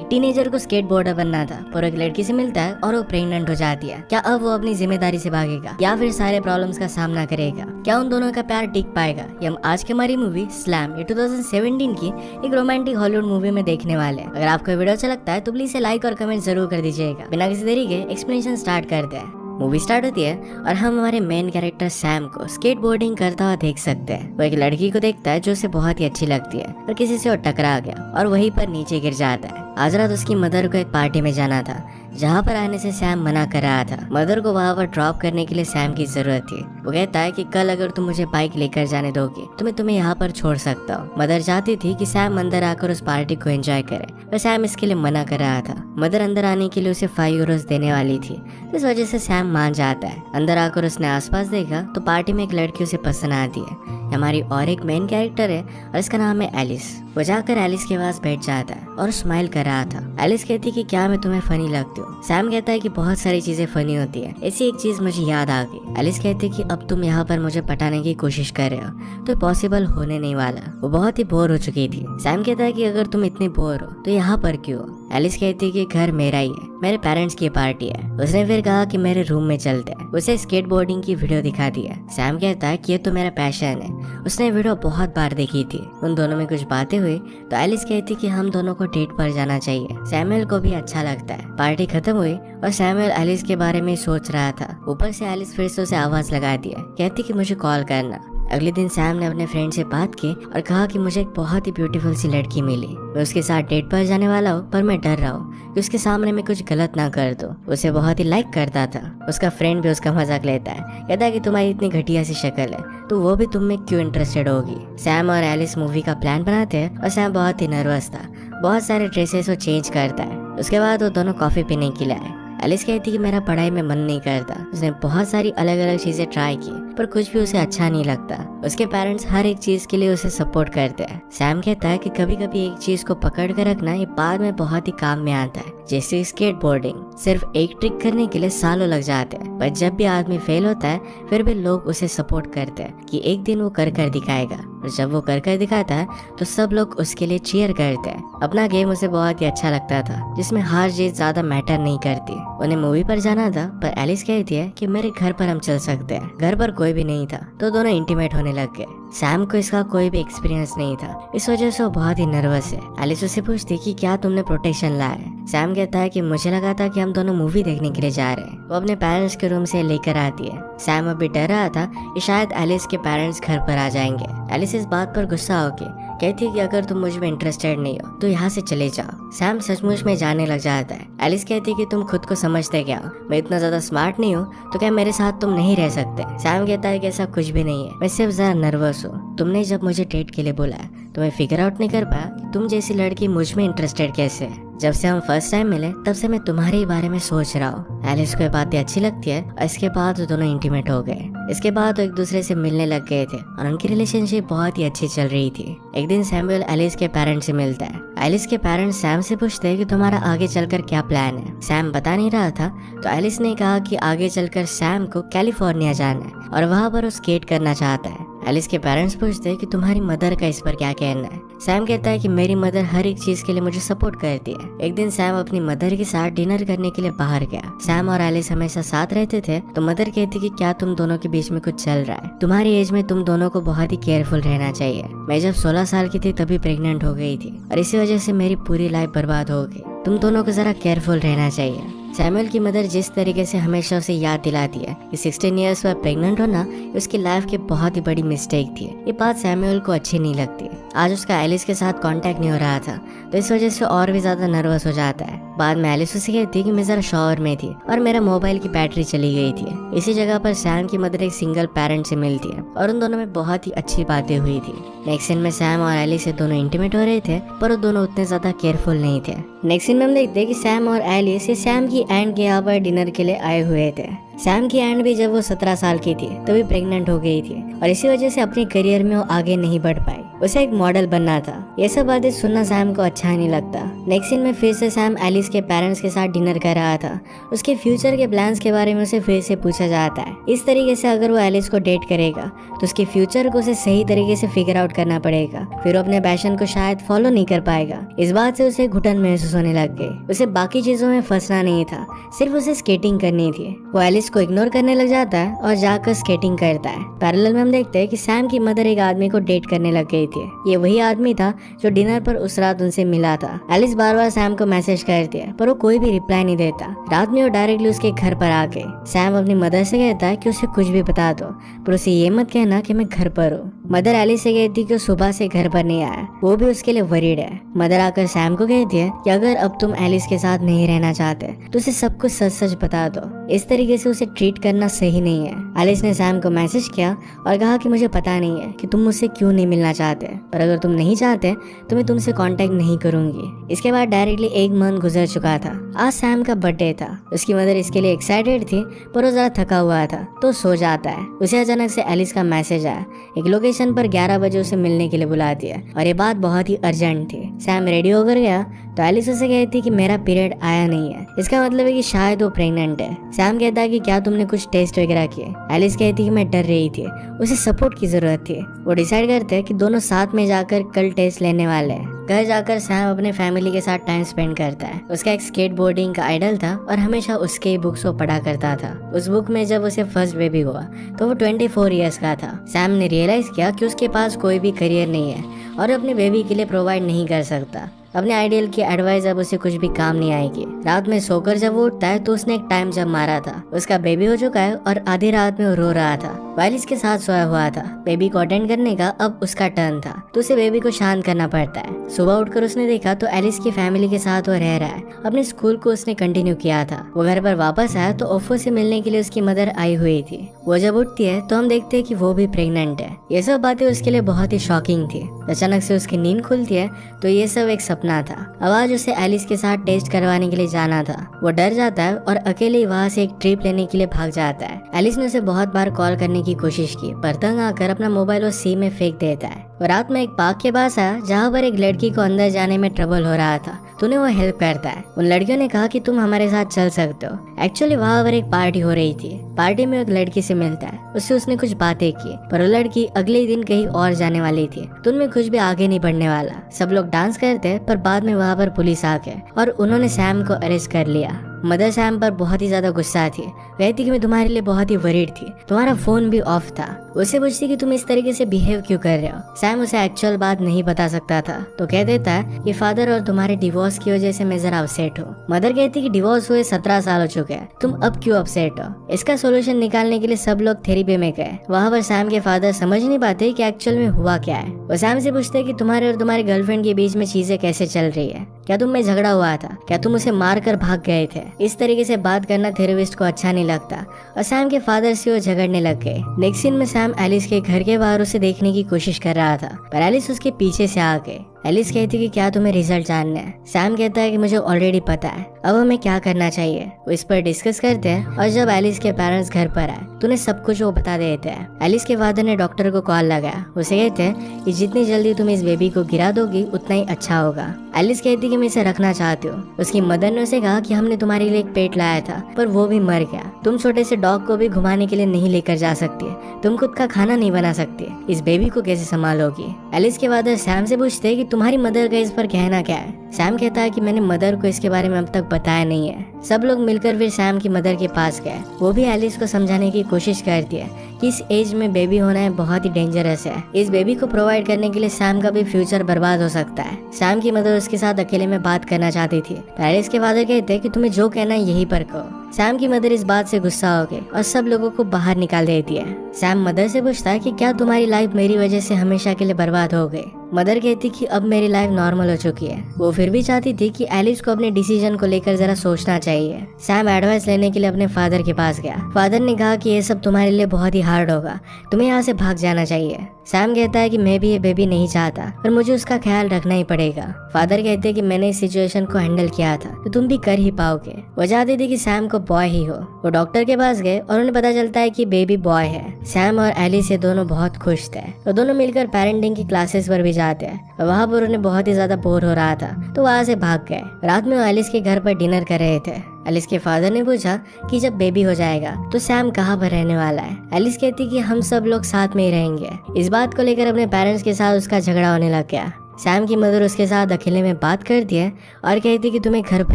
एक टीनेजर को स्केटबोर्डर बनना था, पर एक लड़की से मिलता है और वो प्रेग्नेंट हो जाती है। क्या अब वो अपनी जिम्मेदारी से भागेगा या फिर सारे प्रॉब्लम्स का सामना करेगा? क्या उन दोनों का प्यार टिक पाएगा? ये हम आज की हमारी मूवी स्लैम, ये 2017 की एक रोमांटिक हॉलीवुड मूवी में देखने वाले हैं। अगर आपको वीडियो अच्छा लगता है तो प्लीज लाइक और कमेंट जरूर कर दीजिएगा। बिना किसी देरी के एक्सप्लेनेशन स्टार्ट करते हैं। मूवी स्टार्ट होती है और हम हमारे मेन कैरेक्टर सैम को स्केटबोर्डिंग करता हुआ देख सकते हैं। वो एक लड़की को देखता है जो उसे बहुत ही अच्छी लगती है, पर किसी से वो टकरा गया और वहीं पर नीचे गिर जाता है। आज रात उसकी मदर को एक पार्टी में जाना था, जहाँ पर आने से सैम मना कर रहा था। मदर को वहाँ पर ड्रॉप करने के लिए सैम की जरूरत थी। वो कहता है कि कल अगर तुम मुझे बाइक लेकर जाने दोगे तो मैं तुम्हें यहाँ पर छोड़ सकता हूँ। मदर चाहती थी कि सैम अंदर आकर उस पार्टी को एंजॉय करे, पर सैम इसके लिए मना कर रहा था। मदर अंदर आने के लिए उसे 5 यूरोस देने वाली थी, इस वजह से सैम मान जाता है। अंदर आकर उसने आसपास देखा तो पार्टी में एक लड़की उसे पसंद आती है। हमारी और एक मेन कैरेक्टर है और इसका नाम है एलिस। वो जाकर एलिस के पास बैठ जाता है और स्माइल कर रहा था। एलिस कहती कि क्या मैं तुम्हें फनी लगती हूँ? सैम कहता है कि बहुत सारी चीजें फनी होती है, ऐसी एक चीज मुझे याद आ गई। एलिस कहती कि अब तुम यहाँ पर मुझे पटाने की कोशिश कर रहे हो तो पॉसिबल होने नहीं वाला। वो बहुत ही बोर हो चुकी थी। सैम कहता है कि अगर तुम इतनी बोर हो तो यहाँ पर क्यों हो? एलिस कहती कि घर मेरा ही है, मेरे पेरेंट्स की पार्टी है। उसने फिर कहा कि मेरे रूम में चलते हैं। उसे स्केटबोर्डिंग की वीडियो दिखा दिया। सैम कहता है कि ये तो मेरा पैशन है। उसने वीडियो बहुत बार देखी थी। उन दोनों में कुछ बातें हुई तो एलिस कहती कि हम दोनों को डेट पर जाना चाहिए। सैमुअल को भी अच्छा लगता है। पार्टी खत्म हुई और सैमुअल एलिस के बारे में सोच रहा था। ऊपर से एलिस फिर से उसे आवाज लगा दिया, कहती कि मुझे कॉल करना। अगले दिन सैम ने अपने फ्रेंड से बात की और कहा कि मुझे एक बहुत ही ब्यूटीफुल सी लड़की मिली। मैं उसके साथ डेट पर जाने वाला हूँ, पर मैं डर रहा हूँ कि उसके सामने मैं कुछ गलत ना कर दूँ। उसे बहुत ही लाइक करता था। उसका फ्रेंड भी उसका मजाक लेता है, कहता है कि तुम्हारी इतनी घटिया सी शक्ल है तो वो भी तुम में क्यों इंटरेस्टेड होगी। सैम और एलिस मूवी का प्लान बनाते हैं और सैम बहुत ही नर्वस था। बहुत सारे ड्रेसेस वो चेंज करता है। उसके बाद वो दोनों कॉफी पीने के लिए आए। एलिस कहती कि मेरा पढ़ाई में मन नहीं करता। उसने बहुत सारी अलग अलग चीजें ट्राई की, पर कुछ भी उसे अच्छा नहीं लगता। उसके पेरेंट्स हर एक चीज के लिए उसे सपोर्ट करते हैं। सैम कहता है कि कभी कभी एक चीज को पकड़ कर रखना ये बाद में बहुत ही काम में आता है, जैसे स्केटबोर्डिंग। सिर्फ एक ट्रिक करने के लिए सालों लग जाते हैं, पर जब भी आदमी फेल होता है फिर भी लोग उसे सपोर्ट करते हैं कि एक दिन वो कर दिखाएगा। और जब वो कर दिखाता है तो सब लोग उसके लिए चीयर करते हैं। अपना गेम उसे बहुत ही अच्छा लगता था, जिसमें हार जीत ज्यादा मैटर नहीं करती। उन्हें मूवी पर जाना था, पर एलिस कहती है कि मेरे घर पर हम चल सकते हैं। घर पर कोई भी नहीं था तो दोनों इंटीमेट होने लग गए। सैम को इसका कोई भी एक्सपीरियंस नहीं था, इस वजह से वो बहुत ही नर्वस है। एलिस उससे पूछती कि क्या तुमने प्रोटेक्शन लाया है? सैम कहता है कि मुझे लगा था कि हम दोनों मूवी देखने के लिए जा रहे हैं। वो अपने पेरेंट्स के रूम से लेकर आती है। सैम अभी डर रहा था कि शायद एलिस के पेरेंट्स घर पर आ जाएंगे। एलिस इस बात पर गुस्सा होके कहती है कि अगर तुम मुझ में इंटरेस्टेड नहीं हो तो यहाँ से चले जाओ। सैम सचमुच में जाने लग जाता है। एलिस कहती है कि तुम खुद को समझते क्या हो? मैं इतना ज्यादा स्मार्ट नहीं हूँ तो क्या मेरे साथ तुम नहीं रह सकते? सैम कहता है कि ऐसा कुछ भी नहीं है, मैं सिर्फ जरा नर्वस हूँ। तुमने जब मुझे डेट के लिए बुलाया तो मैं फिगर आउट नहीं कर पाया कि तुम जैसी लड़की मुझ में इंटरेस्टेड कैसे है। जब से हम फर्स्ट टाइम मिले तब से मैं तुम्हारे ही बारे में सोच रहा हूँ। एलिस को ये बातें अच्छी लगती है और इसके बाद वो दोनों इंटीमेट हो गए। इसके बाद वो एक दूसरे से मिलने लग गए थे और उनकी रिलेशनशिप बहुत ही अच्छी चल रही थी। एक दिन सैमुअल एलिस के पेरेंट्स से मिलता है। एलिस के पेरेंट्स सैम से पूछते हैं कि तुम्हारा आगे चलकर क्या प्लान है। सैम बता नहीं रहा था तो एलिस ने कहा कि आगे चलकर सैम को कैलिफोर्निया जाना है और वहाँ पर वो स्केट करना चाहता है। एलिस के पेरेंट्स पूछते हैं कि तुम्हारी मदर का इस पर क्या कहना है। सैम कहता है कि मेरी मदर हर एक चीज के लिए मुझे सपोर्ट करती है। एक दिन सैम अपनी मदर के साथ डिनर करने के लिए बाहर गया। सैम और एलिस हमेशा साथ रहते थे तो मदर कहती कि क्या तुम दोनों के बीच में कुछ चल रहा है? तुम्हारी एज में तुम दोनों को बहुत ही केयरफुल रहना चाहिए। मैं जब 16 साल की थी तभी प्रेग्नेंट हो गई थी और इसी वजह से मेरी पूरी लाइफ बर्बाद हो गई। तुम दोनों को जरा केयरफुल रहना चाहिए। सैमुअल की मदर जिस तरीके से हमेशा उसे याद दिलाती है कि 16 इयर्स पर प्रेग्नेंट होना उसकी लाइफ की बहुत ही बड़ी मिस्टेक थी, ये बात सैमुअल को अच्छी नहीं लगती। आज उसका एलिस के साथ कांटेक्ट नहीं हो रहा था तो इस वजह से और भी ज्यादा नर्वस हो जाता है। बाद में एलिस उसे कहती कि मैं जरा शॉवर में थी और मेरा मोबाइल की बैटरी चली गई थी। इसी जगह पर सैम की मदर एक सिंगल पेरेंट से मिलती है और उन दोनों में बहुत ही अच्छी बातें हुई थी। नेक्स्ट सीन में सैम और एलिस से दोनों इंटीमेट हो रहे थे, पर वो दोनों उतने ज्यादा केयरफुल नहीं थे। नेक्स्ट सीन में हम देखते हैं कि सैम और एलिस सैम की एंड के यहाँ पर डिनर के लिए आए हुए थे। सैम की एंड भी जब वो 17 साल की थी तभी प्रेग्नेंट हो गई थी और इसी वजह से अपने करियर में वो आगे नहीं बढ़ पाई। उसे एक मॉडल बनना था। ये सब बातें सुनना सैम को अच्छा नहीं लगता। नेक्स्ट सीन में फिर से सैम एलिस के पेरेंट्स के साथ डिनर कर रहा था। उसके फ्यूचर के प्लान्स के बारे में उसे फिर से पूछा जाता है। इस तरीके से अगर वो एलिस को डेट करेगा तो उसके फ्यूचर को उसे सही तरीके से फिगर आउट करना पड़ेगा, फिर वो अपने पैशन को शायद फॉलो नहीं कर पाएगा। इस बात से उसे घुटन महसूस होने लग गई। उसे बाकी चीजों में फंसना नहीं था, सिर्फ उसे स्केटिंग करनी थी। वो एलिस को इग्नोर करने लग जाता है और जाकर स्केटिंग करता है। पैरेलल में हम देखते हैं कि सैम की मदर एक आदमी को डेट करने लग गई थी। ये वही आदमी था जो डिनर पर उस रात उनसे मिला था। एलिस बार बार सैम को मैसेज करती है पर वो कोई भी रिप्लाई नहीं देता। रात में वो डायरेक्टली उसके घर पर आके सैम अपनी मदर से कहता है कि उसे कुछ भी बता दो पर उसे ये मत कहना कि मैं घर पर हूँ। मदर एलिस से कहती कि सुबह से घर पर नहीं आया, वो भी उसके लिए वरीड है। मदर आकर सैम को कहती है कि अगर अब तुम एलिस के साथ नहीं रहना चाहते तो उसे सब कुछ सच सच बता दो। इस तरीके से उसे ट्रीट करना सही नहीं है। एलिस ने सैम को मैसेज किया और कहा कि मुझे पता नहीं है कि तुम मुझसे क्यों नहीं मिलना चाहते, पर अगर तुम नहीं चाहते तो मैं तुमसे कांटेक्ट नहीं करूंगी। इसके बाद डायरेक्टली एक मंथ गुजर चुका था। आज सैम का बर्थडे था। उसकी मदर इसके लिए एक्साइटेड थी पर वो जरा थका हुआ था तो सो जाता है। उसे अचानक से एलिस का मैसेज आया। एक लोकेशन पर 11 बजे उसे मिलने के लिए बुलाती है और ये बात बहुत ही अर्जेंट थी। सैम रेडी होकर गया तो एलिस उसे कहती कि मेरा पीरियड आया नहीं है, इसका मतलब है कि शायद वो प्रेग्नेंट है। सैम कहता है कि क्या तुमने कुछ टेस्ट वगैरह किए? एलिस कहती कि मैं डर रही थी, उसे सपोर्ट की जरूरत थी। वो डिसाइड करते हैं कि दोनों साथ में जाकर कल टेस्ट लेने वाले हैं। घर जाकर सैम अपने फैमिली के साथ टाइम स्पेंड करता है। उसका एक स्केट बोर्डिंग का आइडल था और हमेशा उसके बुक्स को पढ़ा करता था। उस बुक में जब उसे फर्स्ट बेबी हुआ तो वो 24 इयर्स का था। सैम ने रियलाइज किया कि उसके पास कोई भी करियर नहीं है और अपने बेबी के लिए प्रोवाइड नहीं कर सकता। अपने आइडियल की एडवाइस अब उसे कुछ भी काम नहीं आएगी। रात में सोकर जब वो उठता है तो उसने एक टाइम जब मारा था। उसका बेबी हो चुका है और आधी रात में वो रो रहा था। वाइलिस के साथ सोया हुआ था। बेबी को अटेंड करने का अब उसका टर्न था तो उसे बेबी को शांत करना पड़ता है। सुबह उठकर उसने देखा तो एलिस की फैमिली के साथ वो रह रहा है। अपने स्कूल को उसने कंटिन्यू किया था। वो घर पर वापस आया तो ओफो से मिलने के लिए उसकी मदर आई हुई थी। वो जब उठती है तो हम देखते हैं कि वो भी प्रेग्नेंट है। ये सब बातें उसके लिए बहुत ही शॉकिंग थी। अचानक से उसकी नींद खुलती है तो ये सब एक सपना था। अब आज उसे एलिस के साथ टेस्ट करवाने के लिए जाना था। वो डर जाता है और अकेले वहाँ से एक ट्रिप लेने के लिए भाग जाता है। एलिस ने उसे बहुत बार कॉल करने की कोशिश की पर तंग आकर अपना मोबाइल वो सी में फेंक देता है। वो रात में एक पार्क के पास आया जहाँ पर एक लड़की को अंदर जाने में ट्रबल हो रहा था तो उन्हें वो हेल्प करता है। उन लड़कियों ने कहा कि तुम हमारे साथ चल सकते हो। एक्चुअली वहाँ पर एक पार्टी हो रही थी। पार्टी में एक लड़की से मिलता है। उससे उसने कुछ बातें की पर वो लड़की अगले दिन कहीं और जाने वाली थी तो उनमें कुछ भी आगे नहीं बढ़ने वाला। सब लोग डांस करते पर बाद में वहाँ पर पुलिस आ गए और उन्होंने सैम को अरेस्ट कर लिया। मदर सैम पर बहुत ही ज्यादा गुस्सा थी। कहती कि मैं तुम्हारे लिए बहुत ही वरीड थी, तुम्हारा फोन भी ऑफ था। उसे पूछती कि तुम इस तरीके से बिहेव क्यों कर रहे हो। सैम उसे एक्चुअल बात नहीं बता सकता था तो कह देता है कि फादर और तुम्हारे डिवोर्स की वजह से मैं जरा अपसेट हूँ। मदर कहती कि डिवोर्स हुए 17 साल हो चुके हैं, तुम अब क्यों अपसेट हो। इसका सोल्यूशन निकालने के लिए सब लोग थेरेपी में गए। वहाँ पर सैम के फादर समझ नहीं पाते कि एक्चुअल में हुआ क्या है। वो सैम से पूछते कि तुम्हारे और तुम्हारे गर्लफ्रेंड के बीच में चीजें कैसे चल रही है, क्या तुम में झगड़ा हुआ था, क्या तुम उसे मार कर भाग गए थे। इस तरीके से बात करना थेरेपिस्ट को अच्छा नहीं लगता और सैम के फादर से वो झगड़ने लग गए। नेक्स्ट सीन में सैम एलिस के घर के बाहर उसे देखने की कोशिश कर रहा था पर एलिस उसके पीछे से आ गए। एलिस कहती कि क्या तुम्हें रिजल्ट जानना है। सैम कहता है कि मुझे ऑलरेडी पता है, अब हमें क्या करना चाहिए। वो इस पर डिस्कस करते हैं और जब एलिस के पेरेंट्स घर पर आए तो उन्हें सब कुछ वो बता देते हैं। एलिस के फादर ने डॉक्टर को कॉल लगाया। उसे कहते हैं कि जितनी जल्दी तुम इस बेबी को गिरा दोगी उतना ही अच्छा होगा। एलिस कहती कि मैं इसे रखना चाहती हूँ। उसकी मदर ने उसे कहा कि हमने तुम्हारे लिए एक पेट लाया था पर वो भी मर गया। तुम छोटे से डॉग को भी घुमाने के लिए नहीं लेकर जा सकती, तुम खुद का खाना नहीं बना सकती, इस बेबी को कैसे संभालोगी। एलिस के फादर सैम से पूछते कि तुम्हारी मदर का इस पर कहना क्या है। सैम कहता है कि मैंने मदर को इसके बारे में अब तक बताया नहीं है। सब लोग मिलकर फिर सैम की मदर के पास गए। वो भी एलिस को समझाने की कोशिश करती है कि इस एज में बेबी होना है बहुत ही डेंजरस है। इस बेबी को प्रोवाइड करने के लिए सैम का भी फ्यूचर बर्बाद हो सकता है। सैम की मदर उसके साथ अकेले में बात करना चाहती थी। एलिस के फादर कहते हैं कि तुम्हें जो कहना है यही पर कहो। सैम की मदर इस बात से गुस्सा हो गई और सब लोगों को बाहर निकाल देती है। सैम मदर से पूछता है कि क्या तुम्हारी लाइफ मेरी वजह से हमेशा के लिए बर्बाद हो गई। मदर कहती कि अब मेरी लाइफ नॉर्मल हो चुकी है। वो फिर भी चाहती थी कि एलिस को अपने डिसीजन को लेकर जरा सोचना चाहिए। सैम एडवाइस लेने के लिए अपने फादर के पास गया। फादर ने कहा कि ये सब तुम्हारे लिए बहुत ही हार्ड होगा, तुम्हें यहाँ से भाग जाना चाहिए। सैम कहता है कि मैं भी ये बेबी नहीं चाहता, पर मुझे उसका ख्याल रखना ही पड़ेगा। फादर कहते हैं कि मैंने इस सिचुएशन को हैंडल किया था तो तुम भी कर ही पाओगे। वो चाहती थी कि सैम को बॉय ही हो। वो डॉक्टर के पास गए और उन्हें पता चलता है कि बेबी बॉय है। सैम और एलिस ये दोनों बहुत खुश थे। वो दोनों मिलकर पेरेंटिंग की क्लासेस पर भी जाते हैं। वहाँ पर उन्हें बहुत ही ज्यादा बोर हो रहा था तो वहाँ से भाग गए। रात में वो एलिस के घर पर डिनर कर रहे थे। एलिस के फादर ने पूछा कि जब बेबी हो जाएगा तो सैम कहाँ पर रहने वाला है। एलिस कहती कि हम सब लोग साथ में ही रहेंगे। इस बात को लेकर अपने पेरेंट्स के साथ उसका झगड़ा होने लग गया। सैम की मदर उसके साथ अकेले में बात करती है और कहती कि तुम्हें घर पर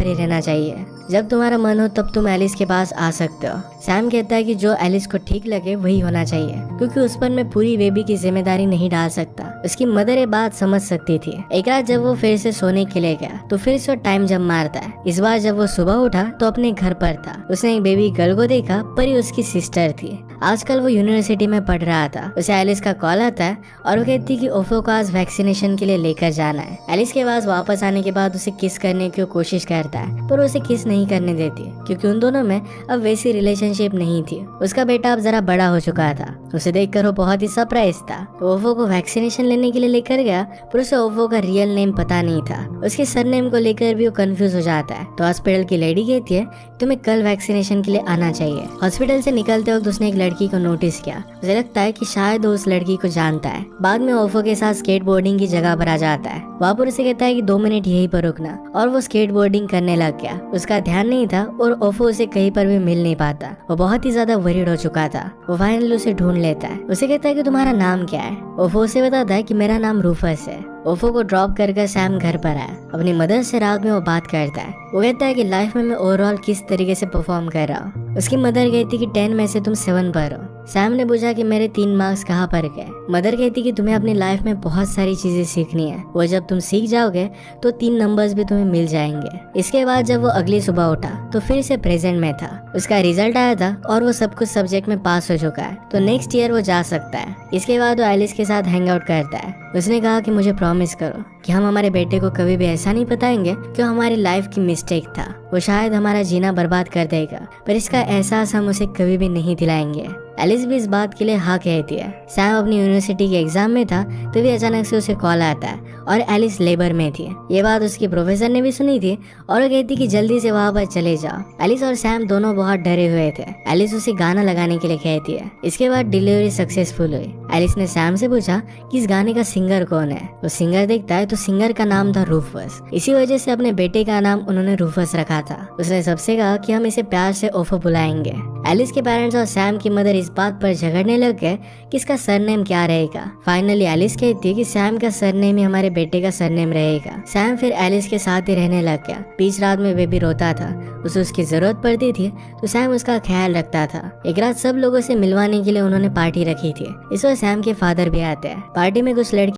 ही रहना चाहिए, जब तुम्हारा मन हो तब तुम एलिस के पास आ सकते हो। सैम कहता है कि जो एलिस को ठीक लगे वही होना चाहिए, क्योंकि उस पर मैं पूरी बेबी की जिम्मेदारी नहीं डाल सकता। उसकी मदर ये बात समझ सकती थी। एक रात जब वो फिर से सोने के लिए गया तो फिर से टाइम जब मारता है। इस बार जब वो सुबह उठा तो अपने घर पर था। उसने एक बेबी गर्ल को देखा, पर ये उसकी सिस्टर थी। आजकल वो यूनिवर्सिटी में पढ़ रहा था। उसे एलिस का कॉल आता है और वो कहती कि ओफो को आज वैक्सीनेशन के लिए लेकर जाना है। एलिस के पास वापस आने के बाद उसे किस करने की कोशिश करता है, पर उसे किस नहीं करने देती, क्योंकि उन दोनों में अब वैसी रिलेशनशिप नहीं थी। उसका बेटा अब जरा बड़ा हो चुका था। उसे देखकर वो बहुत ही सरप्राइज था। ओफो को वैक्सीनेशन लेने के लिए लेकर गया, पर उसे ओफो का रियल नेम पता नहीं था। उसके सरनेम को लेकर भी वो कंफ्यूज हो जाता है। तो हॉस्पिटल की लेडी कहती है तुम्हें कल वैक्सीनेशन के लिए आना चाहिए। हॉस्पिटल से निकलते वक्त उसने एक लड़की को नोटिस किया। उसे लगता है कि शायद वो उस लड़की को जानता है। बाद में ओफो के साथ स्केटबोर्डिंग की जगह पर आ जाता है। वहाँ पर उसे कहता है कि 2 मिनट यहीं पर रुकना, और वो स्केटबोर्डिंग करने लग गया। उसका ध्यान नहीं था और ओफो उसे कहीं पर भी मिल नहीं पाता। वो बहुत ही ज्यादा वरीड हो चुका था। वो फाइनली उसे ढूंढ लेता है। उसे कहता है कि तुम्हारा नाम क्या है। ओफो उसे बताता है कि मेरा नाम रूफस है। ओफो को ड्रॉप कर सैम घर पर आया। अपनी मदर से रात में वो बात करता है। वो कहता है कि लाइफ में मैं ओवरऑल किस तरीके से परफॉर्म कर रहा हूँ। उसकी मदर कहती कि 10 में से तुम 7 पर हो। सैम ने पूछा कि मेरे 3 मार्क्स कहाँ पर गए। मदर कहती कि तुम्हें अपनी लाइफ में बहुत सारी चीजें सीखनी है, वो जब तुम सीख जाओगे तो 3 नंबर्स भी तुम्हें मिल जाएंगे। इसके बाद जब वो अगली सुबह उठा तो फिर से प्रेजेंट में था। उसका रिजल्ट आया था और वो सब कुछ सब्जेक्ट में पास हो चुका है, तो नेक्स्ट ईयर वो जा सकता है। इसके बाद वो एलिस के साथ हैंग आउट करता है। उसने कहा कि मुझे प्रॉमिस करो कि हम हमारे बेटे को कभी भी ऐसा नहीं बताएंगे कि हमारी लाइफ की मिस्टेक था। वो शायद हमारा जीना बर्बाद कर देगा, पर इसका एहसास हम उसे कभी भी नहीं दिलाएंगे। एलिस भी इस बात के लिए हाँ कहती है। सैम अपनी यूनिवर्सिटी के एग्जाम में था तभी अचानक से उसे कॉल आता है और एलिस लेबर में थी। ये बात उसकी प्रोफेसर ने भी सुनी थी और वो कहती कि जल्दी से वहाँ पर चले जाओ। एलिस और सैम दोनों बहुत डरे हुए थे। एलिस उसे गाना लगाने के लिए कहती है। इसके बाद डिलीवरी सक्सेसफुल हुई। एलिस ने सैम से पूछा कि इस गाने का सिंगर कौन है। वो सिंगर देखता है तो सिंगर का नाम था रूफस। इसी वजह से अपने बेटे का नाम उन्होंने रूफस रखा था। उसने सबसे कहा कि हम इसे प्यार से ओफो बुलाएंगे। एलिस के पेरेंट्स और सैम की मदर इस बात पर झगड़ने लग गए कि इसका सरनेम क्या रहेगा। फाइनली एलिस कहती है कि सैम का सरनेम ही हमारे बेटे का सरनेम रहेगा। सैम फिर एलिस के साथ ही रहने लग गया। बीच रात में बेबी रोता था, उसे उसकी जरूरत पड़ती थी तो सैम उसका ख्याल रखता था। एक रात सब लोगों से मिलवाने के लिए उन्होंने पार्टी रखी थी। इस वक्त सैम के फादर भी आते हैं। पार्टी में कुछ लड़की